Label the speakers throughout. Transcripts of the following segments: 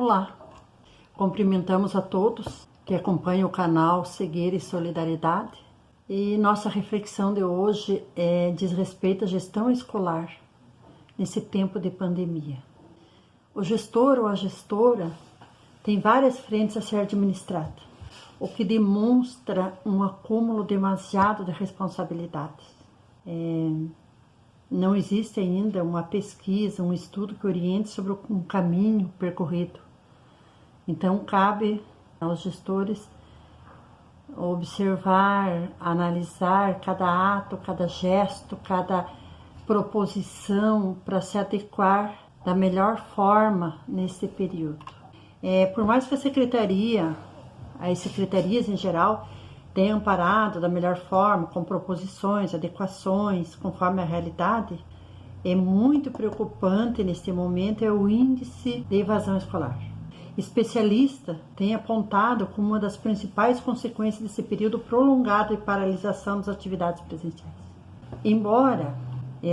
Speaker 1: Olá, cumprimentamos a todos que acompanham o canal Cegueira e Solidariedade e nossa reflexão de hoje diz respeito à gestão escolar nesse tempo de pandemia. O gestor ou a gestora tem várias frentes a ser administrada, o que demonstra um acúmulo demasiado de responsabilidades. Não existe ainda uma pesquisa, um estudo que oriente sobre um caminho percorrido. Então, cabe aos gestores observar, analisar cada ato, cada gesto, cada proposição para se adequar da melhor forma nesse período. Por mais que as secretarias em geral, tenham amparado da melhor forma, com proposições, adequações, conforme a realidade, é muito preocupante neste momento o índice de evasão escolar. Especialistas têm apontado como uma das principais consequências desse período prolongado de paralisação das atividades presenciais. Embora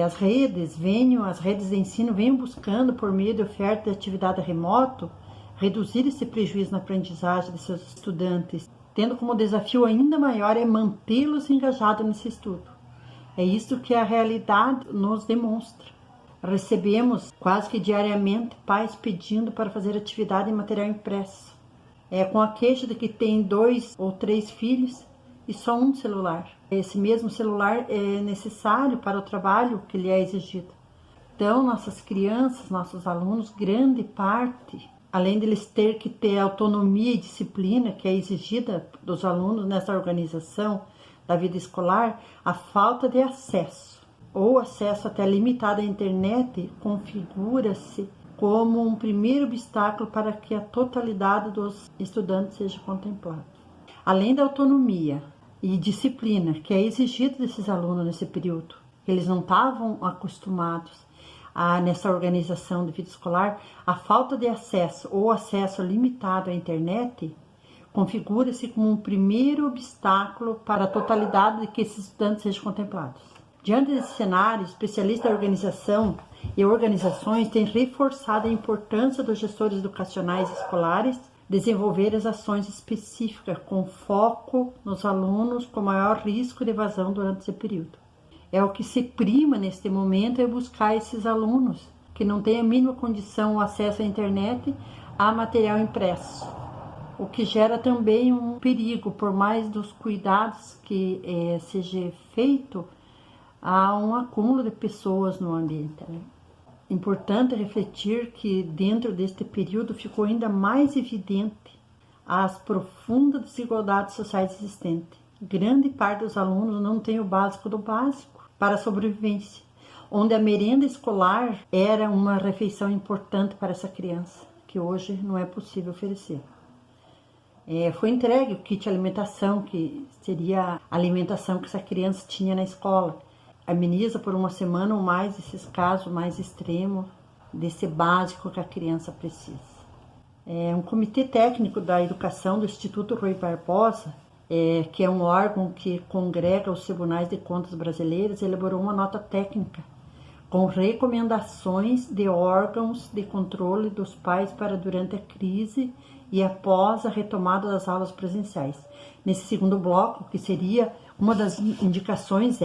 Speaker 1: as redes de ensino venham buscando, por meio de oferta de atividade remoto, reduzir esse prejuízo na aprendizagem de seus estudantes, tendo como desafio ainda maior mantê-los engajados nesse estudo. É isso que a realidade nos demonstra. Recebemos quase que diariamente pais pedindo para fazer atividade em material impresso, com a queixa de que tem 2 ou 3 filhos e só um celular. Esse mesmo celular é necessário para o trabalho que lhe é exigido. Então, nossas crianças, nossos alunos, grande parte, além de eles ter que ter autonomia e disciplina que é exigida dos alunos nessa organização da vida escolar, a falta de acesso ou acesso até limitado à internet configura-se como um primeiro obstáculo para que a totalidade dos estudantes seja contemplada. Além da autonomia e disciplina que é exigida desses alunos nesse período, eles não estavam acostumados nessa organização de vida escolar, a falta de acesso ou acesso limitado à internet configura-se como um primeiro obstáculo para a totalidade de que esses estudantes sejam contemplados. Diante desse cenário, especialistas da organização e organizações têm reforçado a importância dos gestores educacionais escolares desenvolver as ações específicas com foco nos alunos com maior risco de evasão durante esse período. O que se prima neste momento é buscar esses alunos que não têm a mínima condição ou acesso à internet a material impresso, o que gera também um perigo, por mais dos cuidados que seja feito, há um acúmulo de pessoas no ambiente. Importante refletir que dentro deste período ficou ainda mais evidente as profundas desigualdades sociais existentes. Grande parte dos alunos não tem o básico do básico para a sobrevivência, onde a merenda escolar era uma refeição importante para essa criança, que hoje não é possível oferecer. Foi entregue o kit alimentação, que seria a alimentação que essa criança tinha na escola. Ameniza por uma semana ou mais esses casos mais extremos desse básico que a criança precisa. Um comitê técnico da educação do Instituto Rui Barbosa, que é um órgão que congrega os tribunais de contas brasileiros, elaborou uma nota técnica com recomendações de órgãos de controle dos pais para durante a crise e após a retomada das aulas presenciais. Nesse segundo bloco, que seria uma das indicações,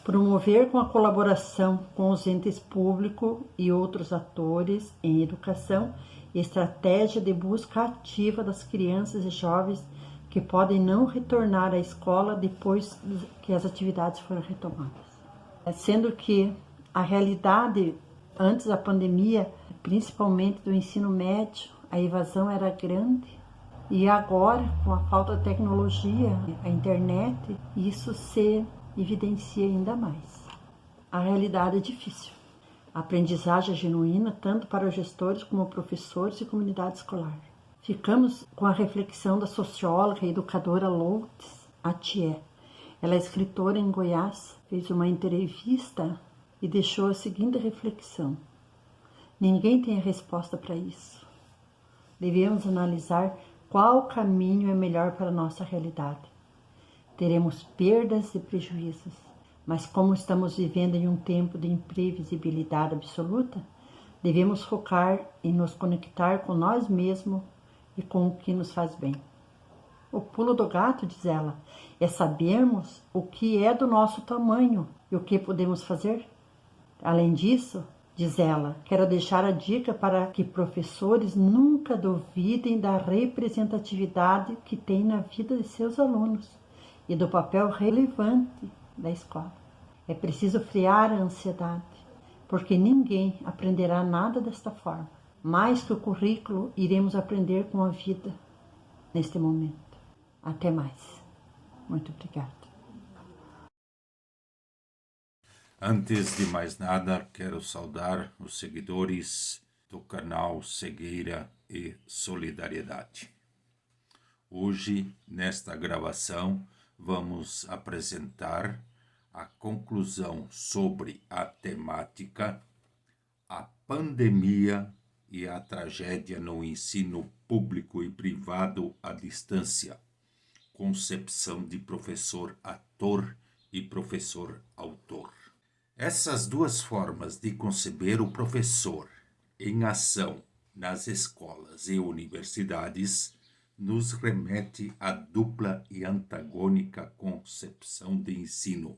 Speaker 1: promover com a colaboração com os entes públicos e outros atores em educação estratégia de busca ativa das crianças e jovens que podem não retornar à escola depois que as atividades foram retomadas. Sendo que a realidade antes da pandemia, principalmente do ensino médio, a evasão era grande, e agora, com a falta de tecnologia, a internet, isso se evidencia ainda mais. A realidade é difícil. A aprendizagem é genuína tanto para os gestores como professores e comunidade escolar. Ficamos com a reflexão da socióloga e educadora Lourdes Atié. Ela é escritora em Goiás, fez uma entrevista e deixou a seguinte reflexão: ninguém tem a resposta para isso. Devemos analisar qual caminho é melhor para a nossa realidade. Teremos perdas e prejuízos, mas como estamos vivendo em um tempo de imprevisibilidade absoluta, Devemos focar em nos conectar com nós mesmos e com o que nos faz bem. O pulo do gato, diz ela, é sabermos o que é do nosso tamanho e o que podemos fazer. Além disso, diz ela, quero deixar a dica para que professores nunca duvidem da representatividade que tem na vida de seus alunos e do papel relevante da escola. É preciso frear a ansiedade, porque ninguém aprenderá nada desta forma. Mais que o currículo, iremos aprender com a vida neste momento. Até mais. Muito obrigada.
Speaker 2: Antes de mais nada, quero saudar os seguidores do canal Cegueira e Solidariedade. Hoje, nesta gravação, vamos apresentar a conclusão sobre a temática A Pandemia e a Tragédia no Ensino Público e Privado à Distância, concepção de professor-ator e professor-autor. Essas duas formas de conceber o professor em ação nas escolas e universidades nos remete à dupla e antagônica concepção de ensino.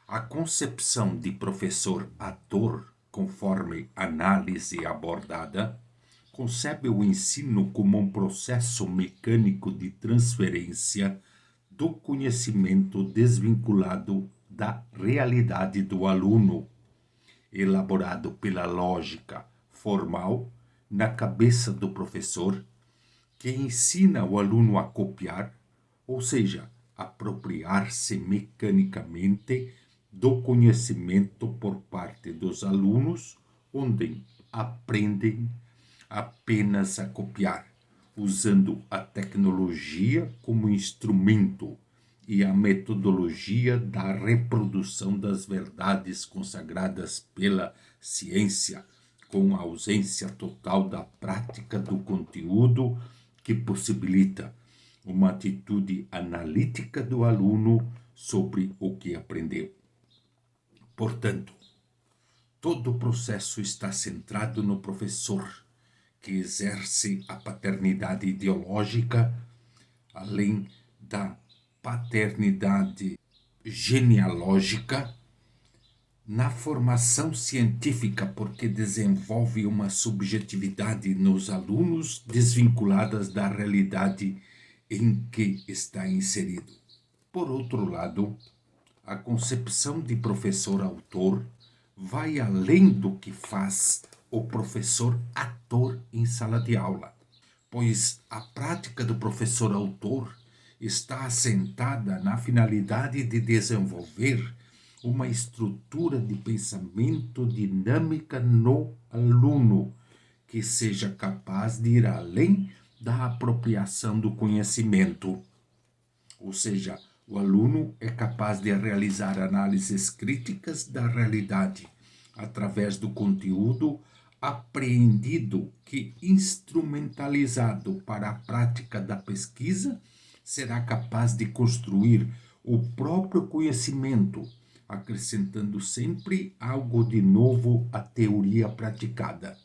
Speaker 2: A concepção de professor-ator, conforme análise abordada, concebe o ensino como um processo mecânico de transferência do conhecimento desvinculado da realidade do aluno, elaborado pela lógica formal na cabeça do professor, que ensina o aluno a copiar, ou seja, apropriar-se mecanicamente do conhecimento por parte dos alunos, onde aprendem apenas a copiar, usando a tecnologia como instrumento e a metodologia da reprodução das verdades consagradas pela ciência, com a ausência total da prática do conteúdo que possibilita uma atitude analítica do aluno sobre o que aprendeu. Portanto, todo o processo está centrado no professor, que exerce a paternidade ideológica, além da paternidade genealógica, na formação científica, porque desenvolve uma subjetividade nos alunos desvinculadas da realidade em que está inserido. Por outro lado, a concepção de professor-autor vai além do que faz o professor-ator em sala de aula, pois a prática do professor-autor está assentada na finalidade de desenvolver uma estrutura de pensamento dinâmica no aluno, que seja capaz de ir além da apropriação do conhecimento. Ou seja, o aluno é capaz de realizar análises críticas da realidade através do conteúdo apreendido que, instrumentalizado para a prática da pesquisa, será capaz de construir o próprio conhecimento, acrescentando sempre algo de novo à teoria praticada.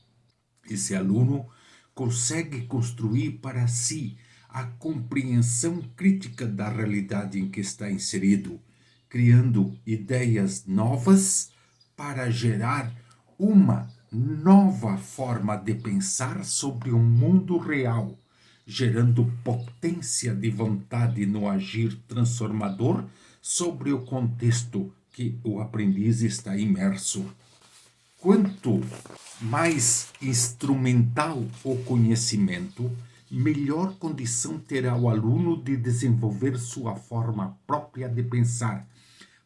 Speaker 2: Esse aluno consegue construir para si a compreensão crítica da realidade em que está inserido, criando ideias novas para gerar uma nova forma de pensar sobre o mundo real, gerando potência de vontade no agir transformador sobre o contexto que o aprendiz está imerso. Quanto mais instrumental o conhecimento, melhor condição terá o aluno de desenvolver sua forma própria de pensar,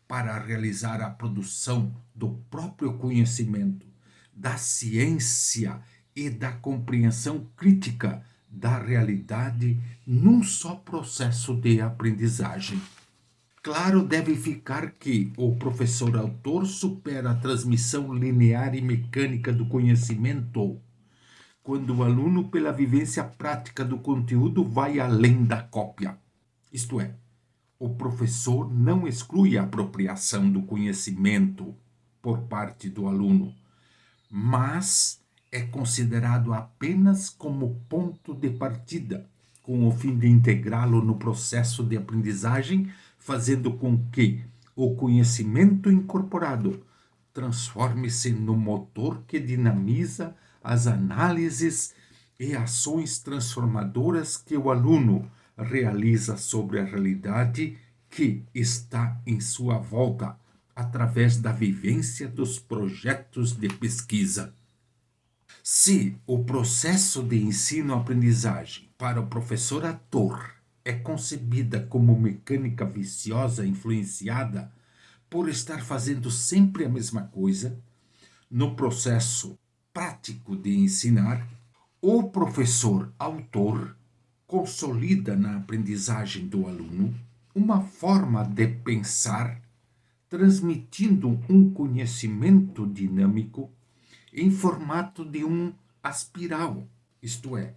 Speaker 2: para realizar a produção do próprio conhecimento, da ciência e da compreensão crítica da realidade num só processo de aprendizagem. Claro deve ficar que o professor-autor supera a transmissão linear e mecânica do conhecimento, quando o aluno, pela vivência prática do conteúdo, vai além da cópia. Isto é, o professor não exclui a apropriação do conhecimento por parte do aluno, mas é considerado apenas como ponto de partida, com o fim de integrá-lo no processo de aprendizagem, fazendo com que o conhecimento incorporado transforme-se no motor que dinamiza as análises e ações transformadoras que o aluno realiza sobre a realidade que está em sua volta, através da vivência dos projetos de pesquisa. Se o processo de ensino-aprendizagem para o professor ator é concebida como mecânica viciosa influenciada por estar fazendo sempre a mesma coisa, no processo prático de ensinar, o professor autor consolida na aprendizagem do aluno uma forma de pensar, transmitindo um conhecimento dinâmico em formato de um aspiral, isto é,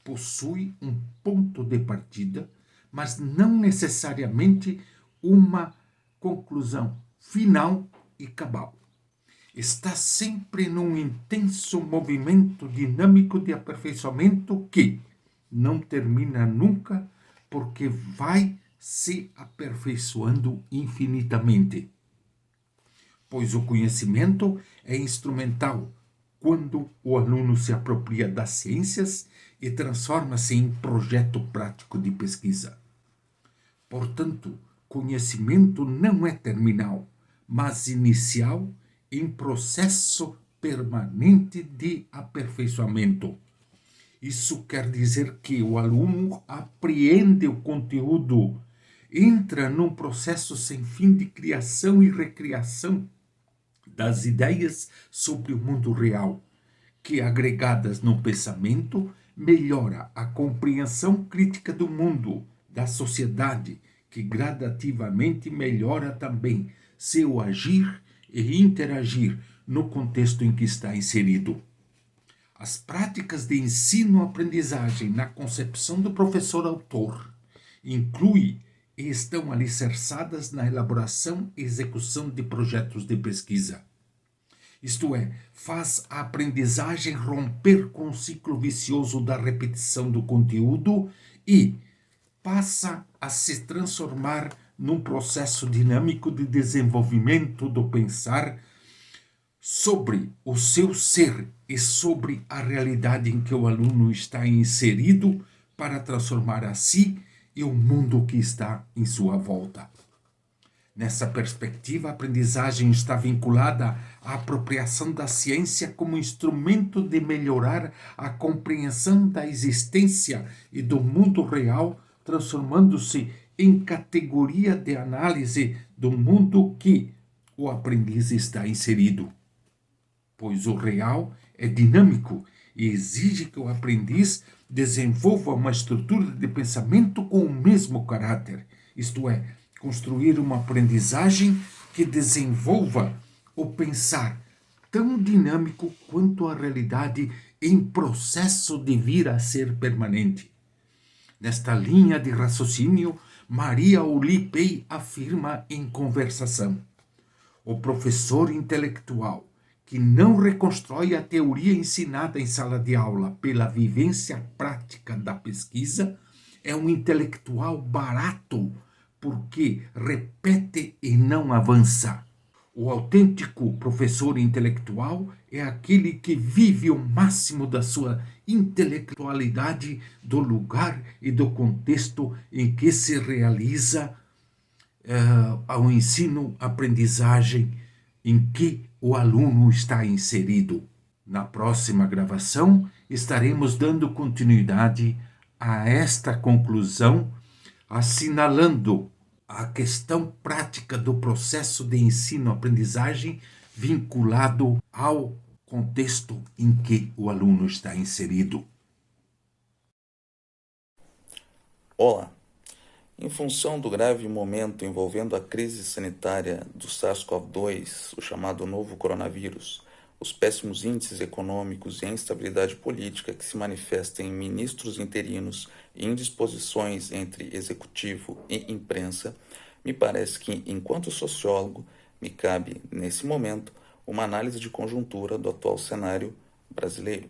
Speaker 2: possui um ponto de partida, mas não necessariamente uma conclusão final e cabal. Está sempre num intenso movimento dinâmico de aperfeiçoamento que não termina nunca, porque vai se aperfeiçoando infinitamente. Pois o conhecimento é instrumental quando o aluno se apropria das ciências e transforma-se em projeto prático de pesquisa. Portanto, conhecimento não é terminal, mas inicial em processo permanente de aperfeiçoamento. Isso quer dizer que o aluno apreende o conteúdo, entra num processo sem fim de criação e recriação das ideias sobre o mundo real, que, agregadas no pensamento, melhora a compreensão crítica do mundo, da sociedade, que gradativamente melhora também seu agir e interagir no contexto em que está inserido. As práticas de ensino-aprendizagem na concepção do professor-autor incluem e estão alicerçadas na elaboração e execução de projetos de pesquisa. Isto é, faz a aprendizagem romper com o ciclo vicioso da repetição do conteúdo e passa a se transformar num processo dinâmico de desenvolvimento do pensar sobre o seu ser e sobre a realidade em que o aluno está inserido para transformar a si e o mundo que está em sua volta. Nessa perspectiva, a aprendizagem está vinculada à apropriação da ciência como instrumento de melhorar a compreensão da existência e do mundo real, transformando-se em categoria de análise do mundo que o aprendiz está inserido. Pois o real é dinâmico e exige que o aprendiz desenvolva uma estrutura de pensamento com o mesmo caráter, isto é, construir uma aprendizagem que desenvolva o pensar tão dinâmico quanto a realidade em processo de vir a ser permanente. Nesta linha de raciocínio, Maria Olipei afirma em Conversação: o professor intelectual que não reconstrói a teoria ensinada em sala de aula pela vivência prática da pesquisa é um intelectual barato, porque repete e não avança. O autêntico professor intelectual é aquele que vive o máximo da sua intelectualidade do lugar e do contexto em que se realiza ao ensino-aprendizagem em que o aluno está inserido. Na próxima gravação, estaremos dando continuidade a esta conclusão, assinalando a questão prática do processo de ensino-aprendizagem vinculado ao contexto em que o aluno está inserido.
Speaker 3: Olá! Em função do grave momento envolvendo a crise sanitária do SARS-CoV-2, o chamado novo coronavírus, os péssimos índices econômicos e a instabilidade política que se manifesta em ministros interinos e indisposições entre executivo e imprensa, me parece que, enquanto sociólogo, me cabe, nesse momento, uma análise de conjuntura do atual cenário brasileiro.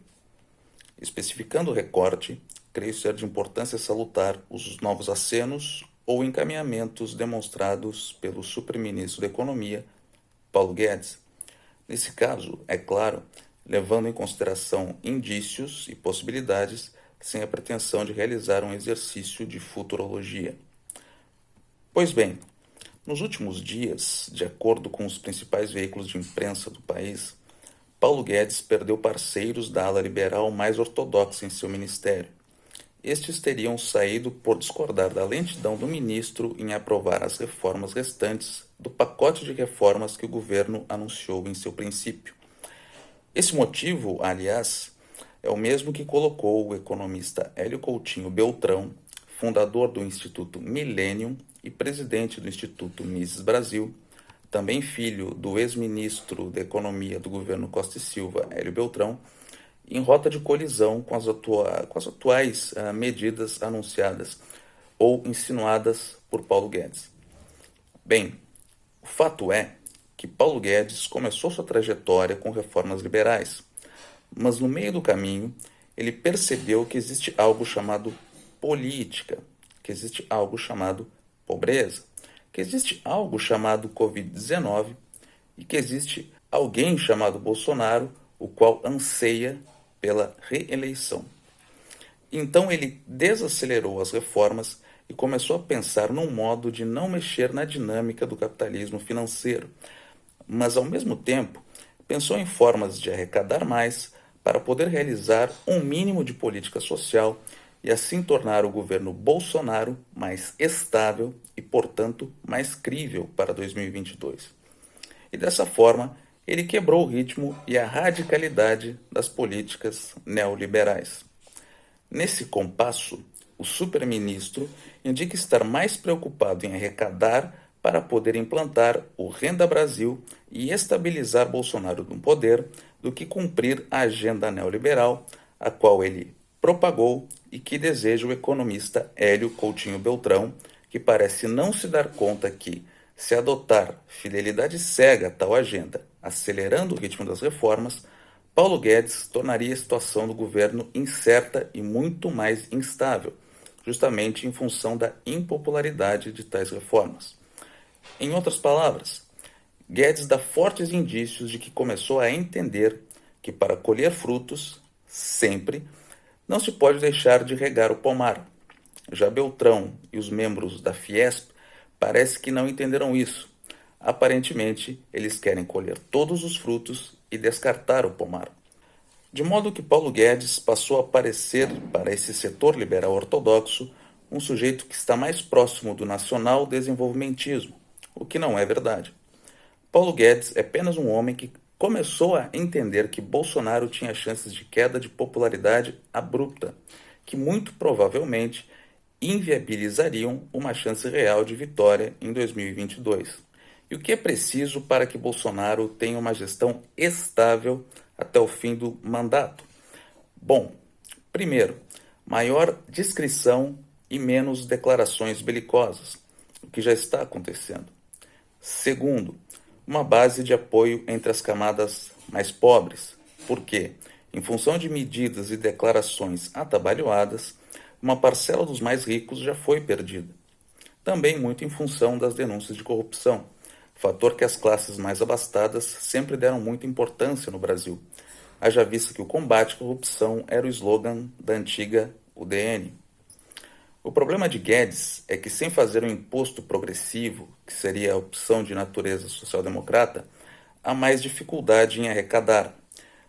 Speaker 3: Especificando o recorte, creio ser de importância salutar os novos acenos ou encaminhamentos demonstrados pelo superministro da Economia, Paulo Guedes. Nesse caso, é claro, levando em consideração indícios e possibilidades, sem a pretensão de realizar um exercício de futurologia. Pois bem, nos últimos dias, de acordo com os principais veículos de imprensa do país, Paulo Guedes perdeu parceiros da ala liberal mais ortodoxa em seu ministério. Estes teriam saído por discordar da lentidão do ministro em aprovar as reformas restantes do pacote de reformas que o governo anunciou em seu princípio. Esse motivo, aliás, é o mesmo que colocou o economista Hélio Coutinho Beltrão, fundador do Instituto Millennium e presidente do Instituto Mises Brasil, também filho do ex-ministro da Economia do governo Costa e Silva, Hélio Beltrão, em rota de colisão com as atuais medidas anunciadas ou insinuadas por Paulo Guedes. Bem, o fato é que Paulo Guedes começou sua trajetória com reformas liberais, mas no meio do caminho ele percebeu que existe algo chamado política, que existe algo chamado pobreza, que existe algo chamado Covid-19 e que existe alguém chamado Bolsonaro, o qual anseia pela reeleição. Então ele desacelerou as reformas e começou a pensar num modo de não mexer na dinâmica do capitalismo financeiro, mas ao mesmo tempo pensou em formas de arrecadar mais para poder realizar um mínimo de política social e assim tornar o governo Bolsonaro mais estável e, portanto, mais crível para 2022. E dessa forma, ele quebrou o ritmo e a radicalidade das políticas neoliberais. Nesse compasso, o superministro indica estar mais preocupado em arrecadar para poder implantar o Renda Brasil e estabilizar Bolsonaro no poder do que cumprir a agenda neoliberal, a qual ele propagou e que deseja o economista Hélio Coutinho Beltrão, que parece não se dar conta que, se adotar fidelidade cega a tal agenda, acelerando o ritmo das reformas, Paulo Guedes tornaria a situação do governo incerta e muito mais instável, justamente em função da impopularidade de tais reformas. Em outras palavras, Guedes dá fortes indícios de que começou a entender que para colher frutos, sempre, não se pode deixar de regar o pomar. Já Beltrão e os membros da Fiesp parece que não entenderam isso. Aparentemente, eles querem colher todos os frutos e descartar o pomar. De modo que Paulo Guedes passou a parecer, para esse setor liberal ortodoxo, um sujeito que está mais próximo do nacional desenvolvimentismo, o que não é verdade. Paulo Guedes é apenas um homem que começou a entender que Bolsonaro tinha chances de queda de popularidade abrupta, que muito provavelmente inviabilizariam uma chance real de vitória em 2022. E o que é preciso para que Bolsonaro tenha uma gestão estável até o fim do mandato? Bom, primeiro, maior discrição e menos declarações belicosas, o que já está acontecendo. Segundo, uma base de apoio entre as camadas mais pobres, porque, em função de medidas e declarações atabalhoadas, uma parcela dos mais ricos já foi perdida. Também muito em função das denúncias de corrupção, fator que as classes mais abastadas sempre deram muita importância no Brasil, haja vista que o combate à corrupção era o slogan da antiga UDN. O problema de Guedes é que, sem fazer um imposto progressivo, que seria a opção de natureza social-democrata, há mais dificuldade em arrecadar,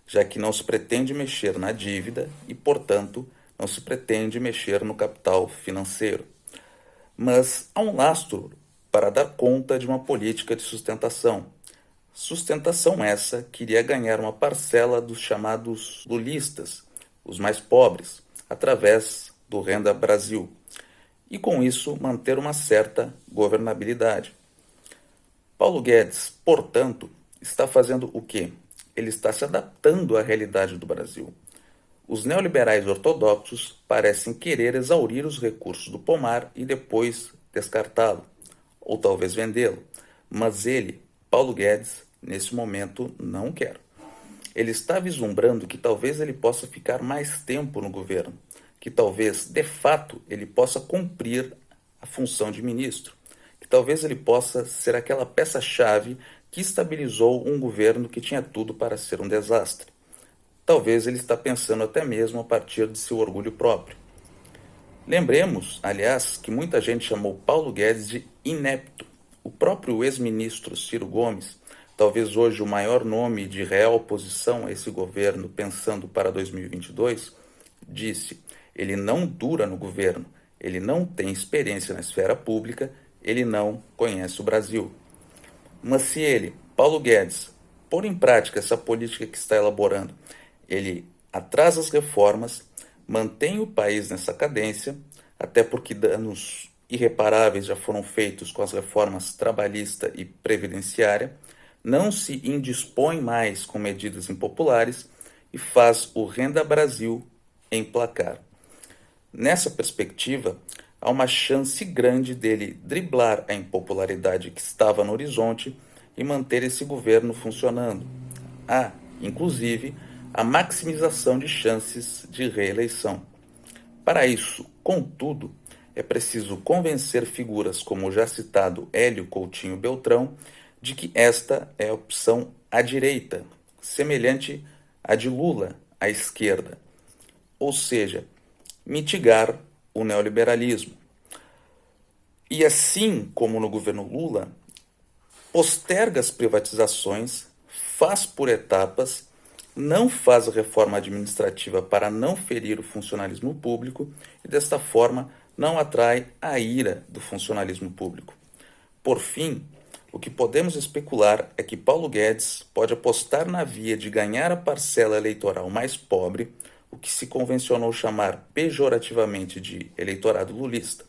Speaker 3: já que não se pretende mexer na dívida e, portanto, não se pretende mexer no capital financeiro. Mas há um lastro para dar conta de uma política de sustentação. Sustentação essa que iria ganhar uma parcela dos chamados lulistas, os mais pobres, através do Renda Brasil, e com isso manter uma certa governabilidade. Paulo Guedes, portanto, está fazendo o quê? Ele está se adaptando à realidade do Brasil. Os neoliberais ortodoxos parecem querer exaurir os recursos do pomar e depois descartá-lo, ou talvez vendê-lo, mas ele, Paulo Guedes, nesse momento não quer. ele está vislumbrando que talvez ele possa ficar mais tempo no governo, que talvez, de fato, ele possa cumprir a função de ministro, que talvez ele possa ser aquela peça-chave que estabilizou um governo que tinha tudo para ser um desastre. Talvez ele está pensando até mesmo a partir de seu orgulho próprio. Lembremos, aliás, que muita gente chamou Paulo Guedes de inepto. O próprio ex-ministro Ciro Gomes, talvez hoje o maior nome de real oposição a esse governo pensando para 2022, disse: ele não dura no governo, ele não tem experiência na esfera pública, ele não conhece o Brasil. Mas se ele, Paulo Guedes, pôr em prática essa política que está elaborando, ele atrasa as reformas, mantém o país nessa cadência, até porque danos irreparáveis já foram feitos com as reformas trabalhista e previdenciária, não se indispõe mais com medidas impopulares e faz o Renda Brasil emplacar. Nessa perspectiva, há uma chance grande dele driblar a impopularidade que estava no horizonte e manter esse governo funcionando. Há, inclusive, a maximização de chances de reeleição. Para isso, contudo, é preciso convencer figuras como o já citado Hélio Coutinho Beltrão de que esta é a opção à direita, semelhante à de Lula à esquerda, ou seja, mitigar o neoliberalismo. E assim como no governo Lula, posterga as privatizações, faz por etapas, não faz a reforma administrativa para não ferir o funcionalismo público e, desta forma, não atrai a ira do funcionalismo público. Por fim, o que podemos especular é que Paulo Guedes pode apostar na via de ganhar a parcela eleitoral mais pobre, o que se convencionou chamar pejorativamente de eleitorado lulista.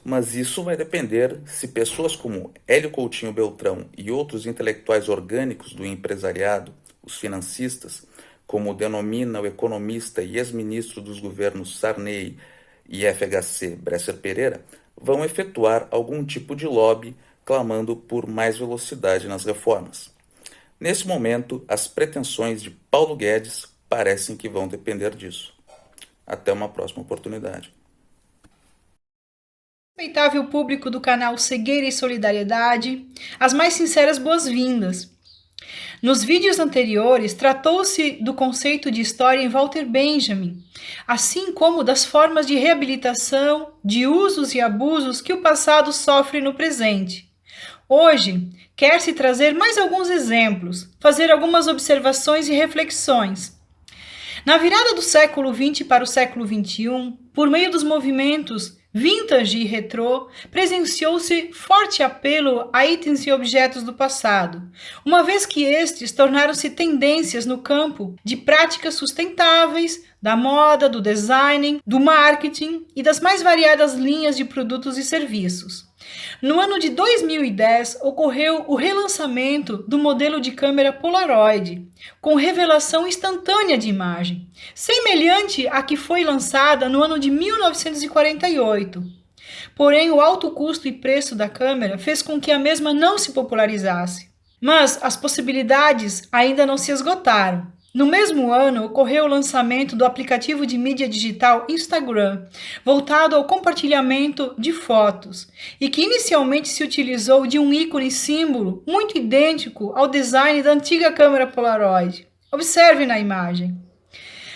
Speaker 3: Mas isso vai depender se pessoas como Hélio Coutinho Beltrão e outros intelectuais orgânicos do empresariado, os financistas, como denomina o economista e ex-ministro dos governos Sarney e FHC Bresser Pereira, vão efetuar algum tipo de lobby clamando por mais velocidade nas reformas. Nesse momento, as pretensões de Paulo Guedes parecem que vão depender disso. Até uma próxima oportunidade.
Speaker 4: Respeitável público do canal Cegueira e Solidariedade, as mais sinceras boas-vindas. Nos vídeos anteriores, tratou-se do conceito de história em Walter Benjamin, assim como das formas de reabilitação, de usos e abusos que o passado sofre no presente. Hoje, quer-se trazer mais alguns exemplos, fazer algumas observações e reflexões. Na virada do século XX para o século XXI, por meio dos movimentos vintage e retrô, presenciou-se forte apelo a itens e objetos do passado, uma vez que estes tornaram-se tendências no campo de práticas sustentáveis, da moda, do design, do marketing e das mais variadas linhas de produtos e serviços. No ano de 2010, ocorreu o relançamento do modelo de câmera Polaroid, com revelação instantânea de imagem, semelhante à que foi lançada no ano de 1948. Porém, o alto custo e preço da câmera fez com que a mesma não se popularizasse. Mas as possibilidades ainda não se esgotaram. No mesmo ano, ocorreu o lançamento do aplicativo de mídia digital Instagram, voltado ao compartilhamento de fotos, e que inicialmente se utilizou de um ícone símbolo muito idêntico ao design da antiga câmera Polaroid. Observe na imagem.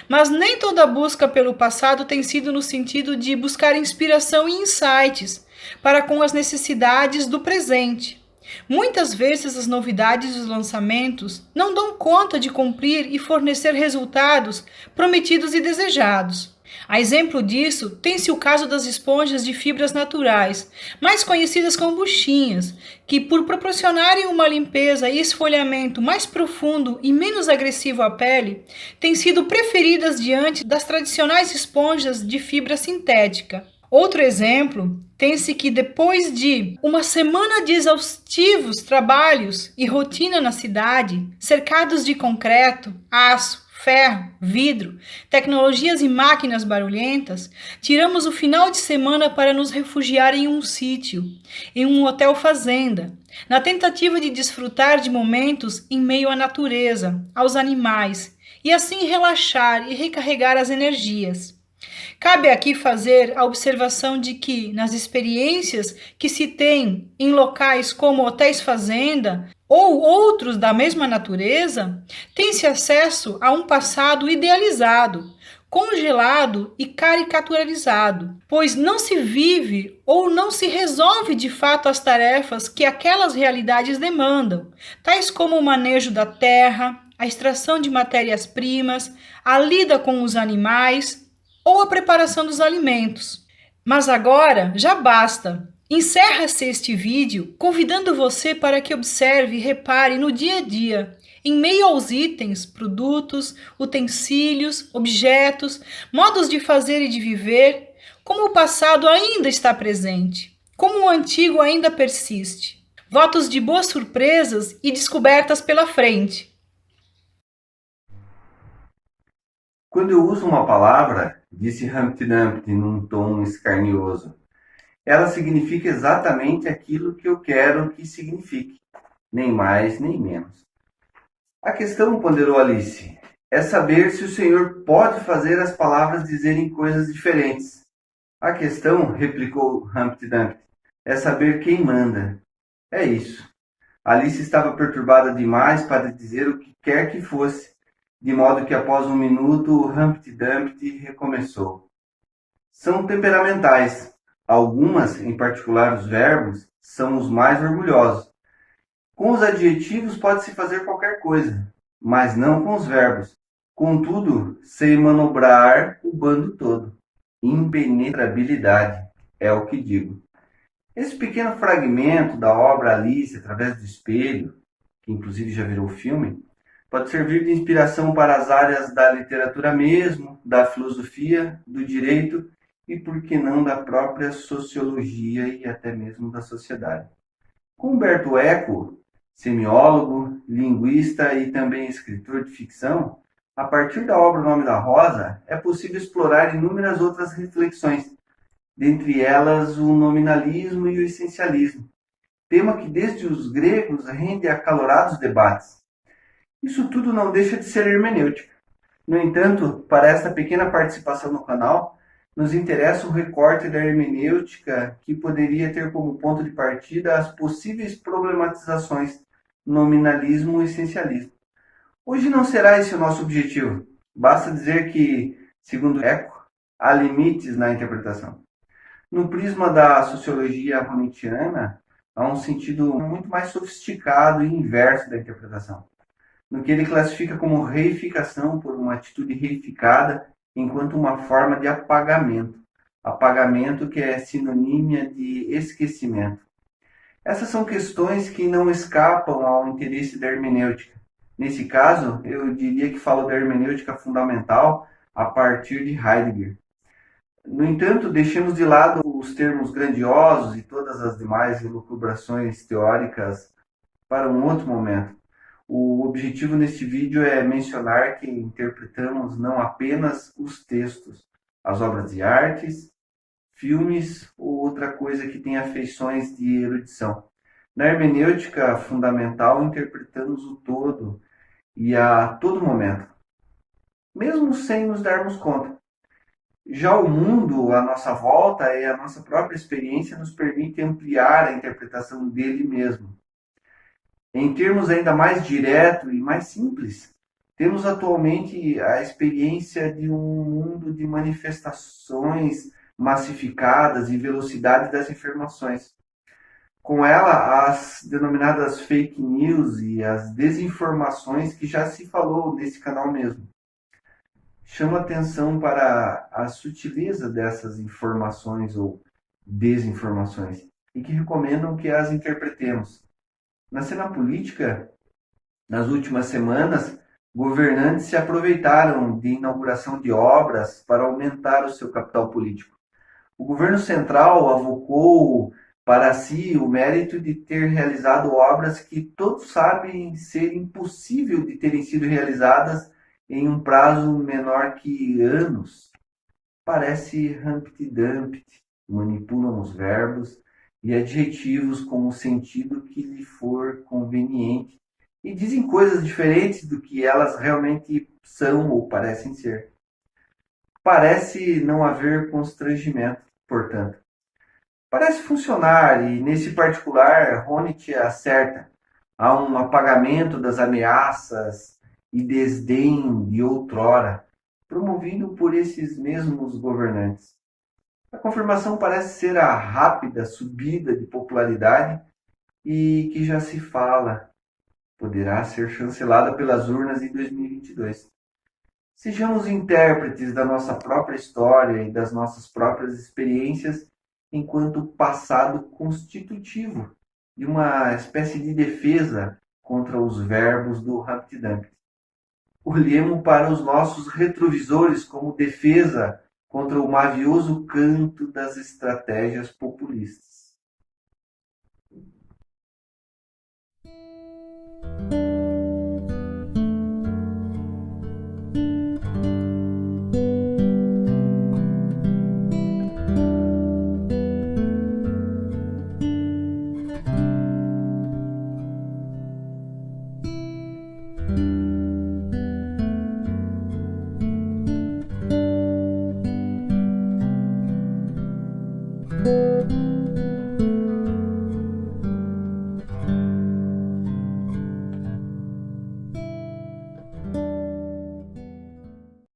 Speaker 4: Mas nem toda busca pelo passado tem sido no sentido de buscar inspiração e insights para com as necessidades do presente. Muitas vezes as novidades dos lançamentos não dão conta de cumprir e fornecer resultados prometidos e desejados. A exemplo disso, tem-se o caso das esponjas de fibras naturais, mais conhecidas como buchinhas, que por proporcionarem uma limpeza e esfoliamento mais profundo e menos agressivo à pele, têm sido preferidas diante das tradicionais esponjas de fibra sintética. Outro exemplo, tem-se que depois de uma semana de exaustivos trabalhos e rotina na cidade, cercados de concreto, aço, ferro, vidro, tecnologias e máquinas barulhentas, tiramos o final de semana para nos refugiar em um sítio, em um hotel fazenda, na tentativa de desfrutar de momentos em meio à natureza, aos animais, e assim relaxar e recarregar as energias. Cabe aqui fazer a observação de que, nas experiências que se tem em locais como hotéis fazenda ou outros da mesma natureza, tem-se acesso a um passado idealizado, congelado e caricaturizado, pois não se vive ou não se resolve de fato as tarefas que aquelas realidades demandam, tais como o manejo da terra, a extração de matérias-primas, a lida com os animais ou a preparação dos alimentos. Mas agora já basta. Encerra-se este vídeo convidando você para que observe e repare no dia a dia, em meio aos itens, produtos, utensílios, objetos, modos de fazer e de viver, como o passado ainda está presente, como o antigo ainda persiste. Votos de boas surpresas e descobertas pela frente.
Speaker 5: Quando eu uso uma palavra, disse Humpty Dumpty num tom escarnioso, ela significa exatamente aquilo que eu quero que signifique, nem mais nem menos. A questão, ponderou Alice, é saber se o Senhor pode fazer as palavras dizerem coisas diferentes. A questão, replicou Humpty Dumpty, é saber quem manda. É isso. Alice estava perturbada demais para dizer o que quer que fosse, de modo que após um minuto Humpty Dumpty recomeçou. São temperamentais. Algumas, em particular os verbos, são os mais orgulhosos. Com os adjetivos pode-se fazer qualquer coisa, mas não com os verbos. Contudo, sei manobrar o bando todo. Impenetrabilidade, é o que digo. Esse pequeno fragmento da obra Alice através do espelho, que inclusive já virou filme, pode servir de inspiração para as áreas da literatura mesmo, da filosofia, do direito e, por que não, da própria sociologia e até mesmo da sociedade. Com Humberto Eco, semiólogo, linguista e também escritor de ficção, a partir da obra O Nome da Rosa, é possível explorar inúmeras outras reflexões, dentre elas o nominalismo e o essencialismo, tema que desde os gregos rende acalorados debates. Isso tudo não deixa de ser hermenêutica. No entanto, para esta pequena participação no canal, nos interessa o recorte da hermenêutica que poderia ter como ponto de partida as possíveis problematizações nominalismo e essencialismo. Hoje não será esse o nosso objetivo. Basta dizer que, segundo Eco, há limites na interpretação. No prisma da sociologia Hornetiana, há um sentido muito mais sofisticado e inverso da interpretação, no que ele classifica como reificação por uma atitude reificada enquanto uma forma de apagamento. Apagamento que é sinonímia de esquecimento. Essas são questões que não escapam ao interesse da hermenêutica. Nesse caso, eu diria que falo da hermenêutica fundamental a partir de Heidegger. No entanto, deixemos de lado os termos grandiosos e todas as demais elucubrações teóricas para um outro momento. O objetivo neste vídeo é mencionar que interpretamos não apenas os textos, as obras de artes, filmes ou outra coisa que tenha feições de erudição. Na hermenêutica fundamental, interpretamos o todo e a todo momento, mesmo sem nos darmos conta. Já o mundo à nossa volta e a nossa própria experiência nos permite ampliar a interpretação dele mesmo. Em termos ainda mais direto e mais simples, temos atualmente a experiência de um mundo de manifestações massificadas e velocidade das informações. Com ela, as denominadas fake news e as desinformações que já se falou nesse canal mesmo. Chamo atenção para a sutileza dessas informações ou desinformações e que recomendam que as interpretemos. Na cena política, nas últimas semanas, governantes se aproveitaram de inauguração de obras para aumentar o seu capital político. O governo central avocou para si o mérito de ter realizado obras que todos sabem ser impossível de terem sido realizadas em um prazo menor que anos, parece Humpty Dumpty, manipulam os verbos e adjetivos com o sentido que lhe for conveniente e dizem coisas diferentes do que elas realmente são ou parecem ser. Parece não haver constrangimento, portanto. Parece funcionar e, nesse particular, Honneth acerta. Há um apagamento das ameaças e desdém de outrora, promovido por esses mesmos governantes. A confirmação parece ser a rápida subida de popularidade e que já se fala poderá ser chancelada pelas urnas em 2022. Sejamos intérpretes da nossa própria história e das nossas próprias experiências enquanto passado constitutivo de uma espécie de defesa contra os verbos do Humpty Dumpty. Olhemos para os nossos retrovisores como defesa contra o mavioso canto das estratégias populistas.